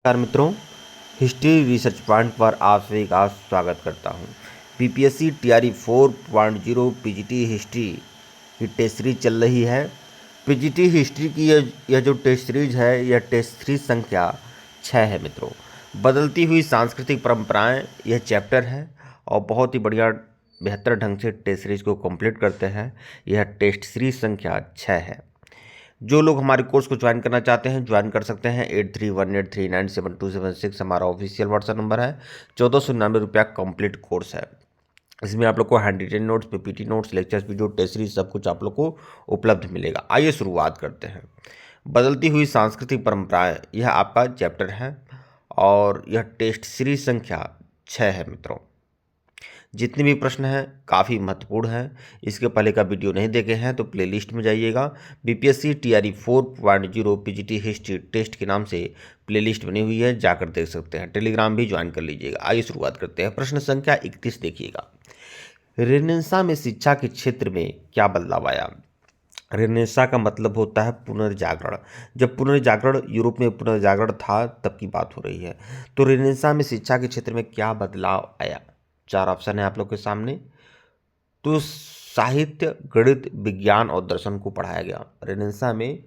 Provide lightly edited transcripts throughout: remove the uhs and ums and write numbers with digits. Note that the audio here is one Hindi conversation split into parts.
नमस्कार मित्रों, हिस्ट्री रिसर्च पॉइंट पर आप सभी का स्वागत करता हूं। पीपीएससी टीआरई 4.0 पीजीटी हिस्ट्री की टेस्ट सीरीज चल रही है। पीजीटी हिस्ट्री की यह जो टेस्ट सीरीज है, यह टेस्ट सीरीज संख्या 6 है मित्रों। बदलती हुई सांस्कृतिक परंपराएं यह चैप्टर है और बहुत ही बढ़िया बेहतर ढंग से टेस्ट सीरीज को कंप्लीट करते हैं। यह टेस्ट सीरीज संख्या 6 है। जो लोग हमारे कोर्स को ज्वाइन करना चाहते हैं ज्वाइन कर सकते हैं। 8318397276 हमारा ऑफिशियल व्हाट्सएप नंबर है। 1499 रुपया कंप्लीट कोर्स है। इसमें आप लोग को hand written notes, PPT notes, lectures, video, test series सब कुछ आप लोग को उपलब्ध मिलेगा। आइए शुरुआत करते हैं। बदलती हुई सांस्कृतिक परंपराएं यह आपका चैप्टर है और यह टेस्ट सीरीज संख्या 6 है मित्रों। जितने भी प्रश्न हैं काफ़ी महत्वपूर्ण हैं। इसके पहले का वीडियो नहीं देखे हैं तो प्लेलिस्ट में जाइएगा। BPSC TRE 4.0 PGT history test के नाम से प्लेलिस्ट बनी हुई है, जाकर देख सकते हैं। टेलीग्राम भी ज्वाइन कर लीजिएगा। आइए शुरुआत करते हैं। प्रश्न संख्या 31 देखिएगा। रेनेसां में शिक्षा के क्षेत्र में क्या बदलाव आया? रेनेसां का मतलब होता है पुनर्जागरण। जब पुनर्जागरण यूरोप में पुनर्जागरण था तब की बात हो रही है। तो रेनेसां में शिक्षा के क्षेत्र में क्या बदलाव आया? 4 ऑप्शन है आप लोग के सामने। तो साहित्य, गणित, विज्ञान और दर्शन को पढ़ाया गया। रेनेसां में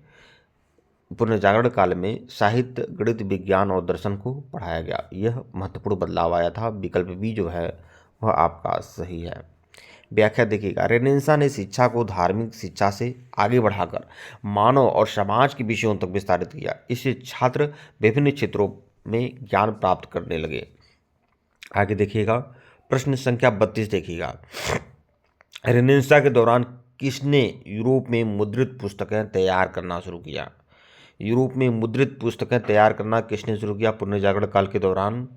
पुनर्जागरण काल में साहित्य, गणित, विज्ञान और दर्शन को पढ़ाया गया। यह महत्वपूर्ण बदलाव आया था। विकल्प बी जो है वह आपका सही है। व्याख्या देखिएगा। रेनेसां ने शिक्षा को धार्मिक शिक्षा से आगे बढ़ाकर मानव और समाज के विषयों तक विस्तारित किया। इससे छात्र विभिन्न क्षेत्रों में ज्ञान प्राप्त करने लगे। आगे देखिएगा। प्रश्न संख्या 32 देखिएगा। रेनेसां के दौरान किसने यूरोप में मुद्रित पुस्तकें तैयार करना शुरू किया? यूरोप में मुद्रित पुस्तकें तैयार करना किसने शुरू किया पुनर्जागरण काल के दौरान?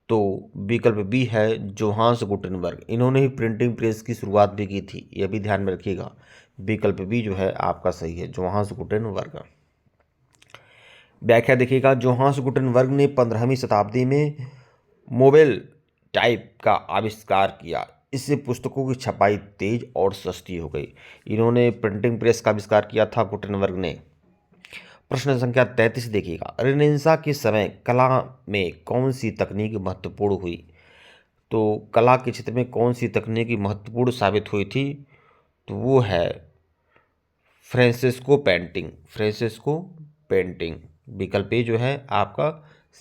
तो विकल्प बी है जोहान्स गुटेनबर्ग। इन्होंने ही प्रिंटिंग प्रेस की शुरुआत भी की थी, यह भी ध्यान में रखिएगा। विकल्प बी जो है आपका सही है, जोहान्स गुटेनबर्ग। व्याख्या देखिएगा। जोहान्स गुटेनबर्ग ने 15वीं शताब्दी में मोबाइल टाइप का आविष्कार किया। इससे पुस्तकों की छपाई तेज और सस्ती हो गई। इन्होंने प्रिंटिंग प्रेस का आविष्कार किया था गुटेनबर्ग ने। प्रश्न संख्या 33 देखिएगा। रेनेसां के समय कला में कौन सी तकनीक महत्वपूर्ण हुई? तो कला के क्षेत्र में कौन सी तकनीकी महत्वपूर्ण साबित हुई थी? तो वो है फ्रांसिस्को पेंटिंग। फ्रांसिस्को पेंटिंग विकल्प ए जो है आपका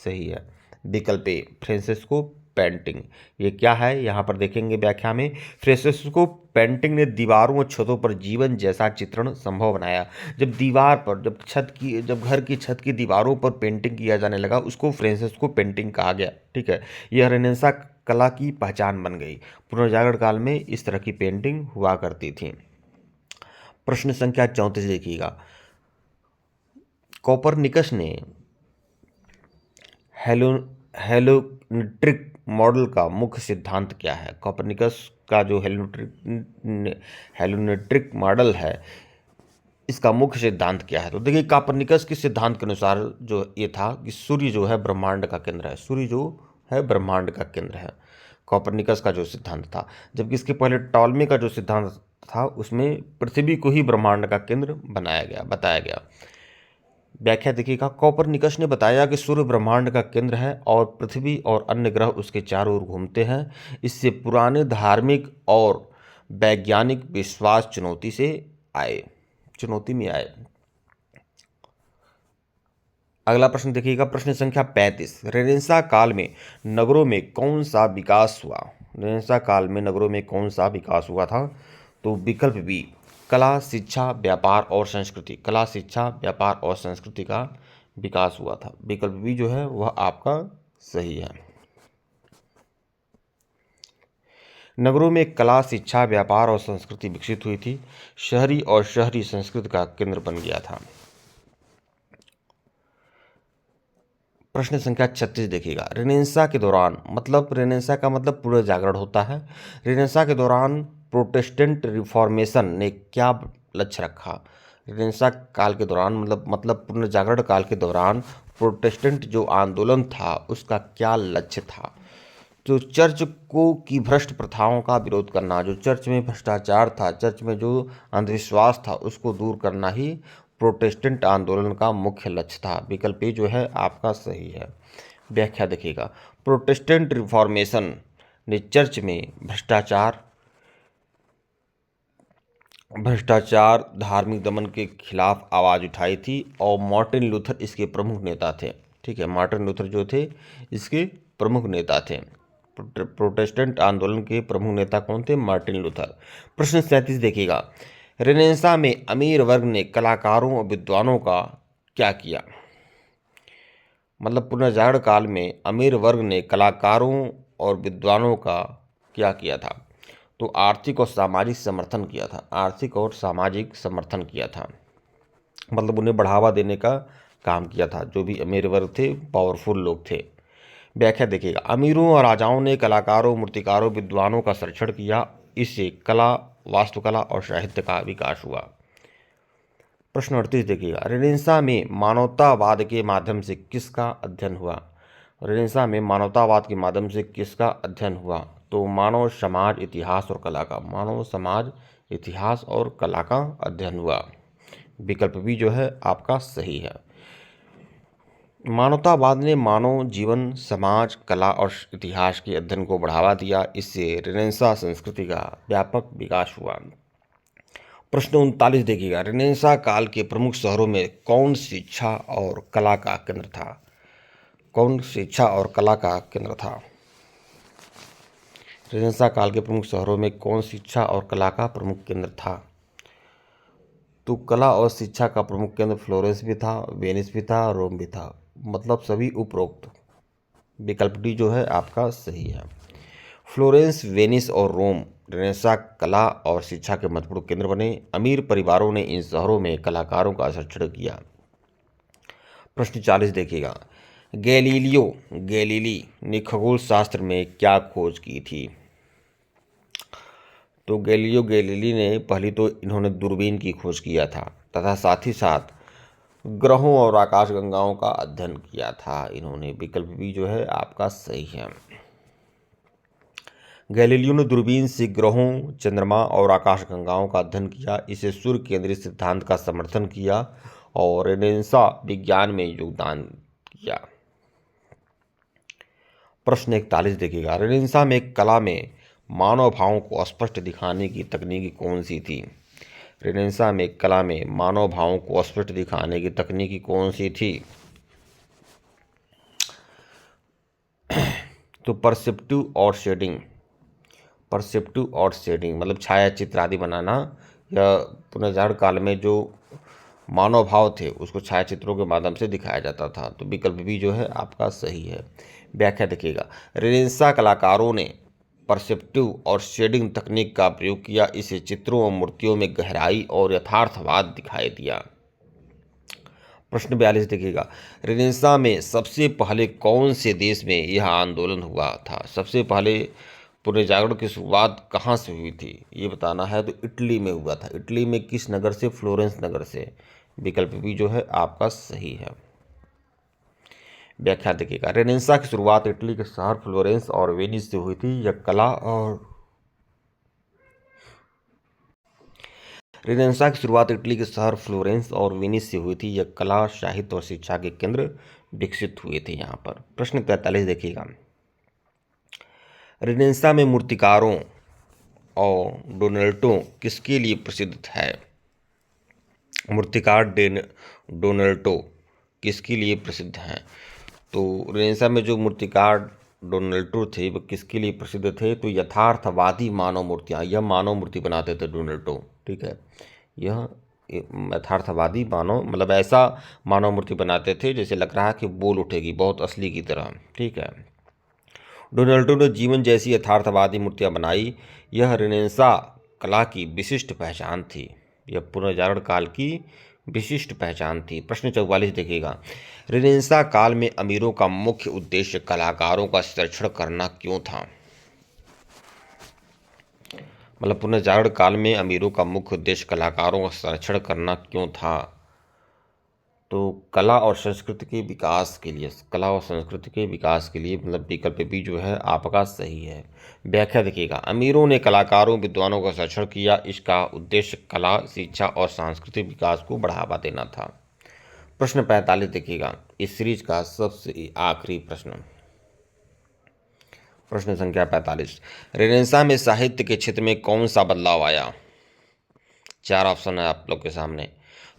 सही है। विकल्प ए फ्रांसिस्को पेंटिंग। ये क्या है यहाँ पर देखेंगे व्याख्या में। फ्रांसिस्को पेंटिंग ने दीवारों और छतों पर जीवन जैसा चित्रण संभव बनाया। जब दीवार पर जब घर की छत की दीवारों पर पेंटिंग किया जाने लगा उसको फ्रांसिस्को पेंटिंग कहा गया। ठीक है, यह रेनेसां कला की पहचान बन गई। पुनर्जागरण काल में इस तरह की पेंटिंग हुआ करती थी। प्रश्न संख्या 34 देखिएगा। कोपरनिकस ने हेलो हेलोनिट्रिक मॉडल का मुख्य सिद्धांत क्या है? कोपरनिकस का जो हेलोनिट्रिक मॉडल है इसका मुख्य सिद्धांत क्या है? तो देखिए, कोपरनिकस के सिद्धांत के अनुसार जो ये था कि सूर्य जो है ब्रह्मांड का केंद्र है। सूर्य जो है ब्रह्मांड का केंद्र है, कोपरनिकस का जो सिद्धांत था। जबकि इसके पहले टॉलमी का जो सिद्धांत था उसमें पृथ्वी को ही ब्रह्मांड का केंद्र बताया गया। व्याख्या देखिएगा। कोपरनिकस ने बताया कि सूर्य ब्रह्मांड का केंद्र है और पृथ्वी और अन्य ग्रह उसके चारों ओर घूमते हैं। इससे पुराने धार्मिक और वैज्ञानिक विश्वास चुनौती में आए। अगला प्रश्न देखिएगा। प्रश्न संख्या 35। रेनेसां काल में नगरों में कौन सा विकास हुआ? रेनेसां काल में नगरों में कौन सा विकास हुआ था? तो विकल्प बी कला, शिक्षा, व्यापार और संस्कृति। कला, शिक्षा, व्यापार और संस्कृति का विकास हुआ था। विकल्प बी जो है वह आपका सही है। नगरों में कला, शिक्षा, व्यापार और संस्कृति विकसित हुई थी। शहरी और शहरी संस्कृति का केंद्र बन गया था। प्रश्न संख्या 36 देखिएगा। रेनेसां के दौरान, मतलब रेनेसां का मतलब पुनर्जागरण होता है। रेनेसां के दौरान प्रोटेस्टेंट रिफॉर्मेशन ने क्या लक्ष्य रखा? रेनेसां काल के दौरान मतलब पुनर्जागरण काल के दौरान प्रोटेस्टेंट जो आंदोलन था उसका क्या लक्ष्य था? जो चर्च को की भ्रष्ट प्रथाओं का विरोध करना, जो चर्च में भ्रष्टाचार था, चर्च में जो अंधविश्वास था उसको दूर करना ही प्रोटेस्टेंट आंदोलन का मुख्य लक्ष्य था। विकल्प ए जो है आपका सही है। व्याख्या देखिएगा, प्रोटेस्टेंट रिफॉर्मेशन ने चर्च में भ्रष्टाचार धार्मिक दमन के खिलाफ आवाज़ उठाई थी और मार्टिन लूथर इसके प्रमुख नेता थे। ठीक है, मार्टिन लूथर जो थे इसके प्रमुख नेता थे। प्रोटेस्टेंट आंदोलन के प्रमुख नेता कौन थे? Martin Luther. प्रश्न 37 देखिएगा, रेनेसां में अमीर वर्ग ने कलाकारों और विद्वानों का क्या किया? मतलब पुनर्जागरण काल में अमीर वर्ग ने कलाकारों और विद्वानों का क्या किया था? तो आर्थिक और सामाजिक समर्थन किया था। आर्थिक और सामाजिक समर्थन किया था, मतलब उन्हें बढ़ावा देने का काम किया था। जो भी अमीर वर्ग थे, पावरफुल लोग थे। व्याख्या देखिएगा, अमीरों और राजाओं ने कलाकारों, मूर्तिकारों, विद्वानों का संरक्षण किया। इससे कला, वास्तुकला और साहित्य का विकास हुआ। प्रश्न 38 देखिएगा, रेनेसां में मानवतावाद के माध्यम से किसका अध्ययन हुआ? रेनेसां में मानवतावाद के माध्यम से किसका अध्ययन हुआ? तो मानव समाज, इतिहास और कला का। मानव समाज, इतिहास और कला का अध्ययन हुआ। विकल्प भी जो है आपका सही है। मानवतावाद ने मानव जीवन, समाज, कला और इतिहास के अध्ययन को बढ़ावा दिया। इससे रेनेसां संस्कृति का व्यापक विकास हुआ। प्रश्न 39 देखिएगा, रेनेसां काल के प्रमुख शहरों में कौन शिक्षा और कला का केंद्र था? कौन शिक्षा और कला का केंद्र था? रेनेसां काल के प्रमुख शहरों में कौन शिक्षा और कला का प्रमुख केंद्र था? तो कला और शिक्षा का प्रमुख केंद्र फ्लोरेंस भी था, वेनिस भी था, रोम भी था। मतलब सभी उपरोक्त। विकल्प डी जो है आपका सही है। फ्लोरेंस, वेनिस और रोम रेनेसां कला और शिक्षा के महत्वपूर्ण केंद्र बने। अमीर परिवारों ने इन शहरों में कलाकारों का संरक्षण किया। प्रश्न 40 देखिएगा, गैलीलियो गैलीली ने खगोल शास्त्र में क्या खोज की थी? तो गैलीलियो गैलीली ने पहली तो इन्होंने दूरबीन की खोज किया था तथा साथ ही साथ ग्रहों और आकाशगंगाओं का अध्ययन किया था इन्होंने। विकल्प भी जो है आपका सही है। गैलीलियो ने दूरबीन से ग्रहों, चंद्रमा और आकाशगंगाओं का अध्ययन किया। इसे सूर्य केंद्रित सिद्धांत का समर्थन किया और रेनेसां विज्ञान में योगदान किया। प्रश्न 41 देखिएगा, रेनेसां में कला में मानव भावों को स्पष्ट दिखाने की तकनीक कौन सी थी? रेनेसां में कला में मानव भावों को स्पष्ट दिखाने की तकनीक कौन सी थी? तो परसेप्टिव और शेडिंग। परसेप्टिव और शेडिंग मतलब छाया चित्र आदि बनाना, या पुनर्जागरण काल में जो मानव भाव थे उसको छाया चित्रों के माध्यम से दिखाया जाता था। तो विकल्प भी जो है आपका सही है। व्याख्या देखिएगा, रेनेसां कलाकारों ने परसेप्टिव और शेडिंग तकनीक का प्रयोग किया। इसे चित्रों और मूर्तियों में गहराई और यथार्थवाद दिखाई दिया। प्रश्न 42 देखिएगा, रेनेसां में सबसे पहले कौन से देश में यह आंदोलन हुआ था? सबसे पहले पुनर्जागरण की शुरुआत कहाँ से हुई थी ये बताना है। तो इटली में हुआ था। इटली में किस नगर से? फ्लोरेंस नगर से। विकल्प भी जो है आपका सही है। व्याख्या देखिएगा, रेनेसां की शुरुआत इटली के शहर फ्लोरेंस और वेनिस से हुई थी। यह कला और रेनेसां की शुरुआत इटली के शहर फ्लोरेंस और वेनिस से हुई थी। यह कला, साहित्य और शिक्षा के केंद्र विकसित हुए थे यहाँ पर। प्रश्न 43 देखिएगा, रेनेसां में मूर्तिकारों और डोनेल्टो किसके लिए प्रसिद्ध है? मूर्तिकार डोनेल्टो किसके लिए प्रसिद्ध हैं? तो रेनेसां में जो मूर्तिकार डोनेल्टो थे वो किसके लिए प्रसिद्ध थे? तो यथार्थवादी मानव मूर्तियाँ, यह मानव मूर्ति बनाते थे डोनेल्टो। ठीक है, यह यथार्थवादी मानव मतलब ऐसा मानव मूर्ति बनाते थे जैसे लग रहा है कि बोल उठेगी, बहुत असली की तरह। ठीक है, डोनाल्डो ने जीवन जैसी यथार्थवादी मूर्तियां बनाई। यह रेनेसां कला की विशिष्ट पहचान थी। यह पुनर्जागरण काल की विशिष्ट पहचान थी। प्रश्न 44 देखिएगा, रेनेसां काल में अमीरों का मुख्य उद्देश्य कलाकारों का संरक्षण करना क्यों था? मतलब पुनर्जागरण काल में अमीरों का मुख्य उद्देश्य कलाकारों का संरक्षण करना क्यों था? तो कला और संस्कृति के विकास के लिए, कला और संस्कृति के विकास के लिए मतलब विकल्प बी जो है आपका सही है। व्याख्या देखिएगा, अमीरों ने कलाकारों विद्वानों का संरक्षण किया, इसका उद्देश्य कला, शिक्षा और सांस्कृतिक विकास को बढ़ावा देना था। प्रश्न 45 देखिएगा, इस सीरीज का सबसे आखिरी प्रश्न, प्रश्न संख्या 45, रेनेसां में साहित्य के क्षेत्र में कौन सा बदलाव आया? 4 ऑप्शन है आप लोग के सामने।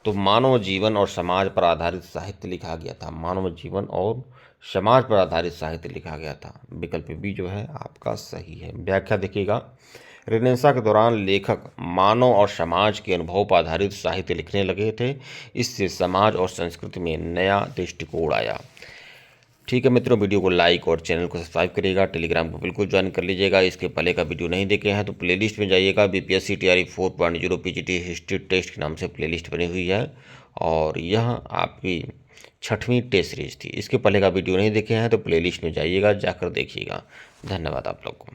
तो मानव जीवन और समाज पर आधारित साहित्य लिखा गया था, मानव जीवन और समाज पर आधारित साहित्य लिखा गया था। विकल्प बी जो है आपका सही है। व्याख्या देखिएगा, रेनेसां के दौरान लेखक मानव और समाज के अनुभव पर आधारित साहित्य लिखने लगे थे, इससे समाज और संस्कृति में नया दृष्टिकोण आया। ठीक है मित्रों, वीडियो को लाइक और चैनल को सब्सक्राइब करिएगा, टेलीग्राम को बिल्कुल ज्वाइन कर लीजिएगा। इसके पहले का वीडियो नहीं देखे हैं तो प्लेलिस्ट में जाइएगा, BPSC TRE 4.0 PGT history test के नाम से प्लेलिस्ट बनी हुई है और यह आपकी 6वीं टेस्ट सीरीज थी। इसके पहले का वीडियो नहीं देखे हैं तो प्लेलिस्ट में जाइएगा, जाकर देखिएगा। धन्यवाद आप लोग को।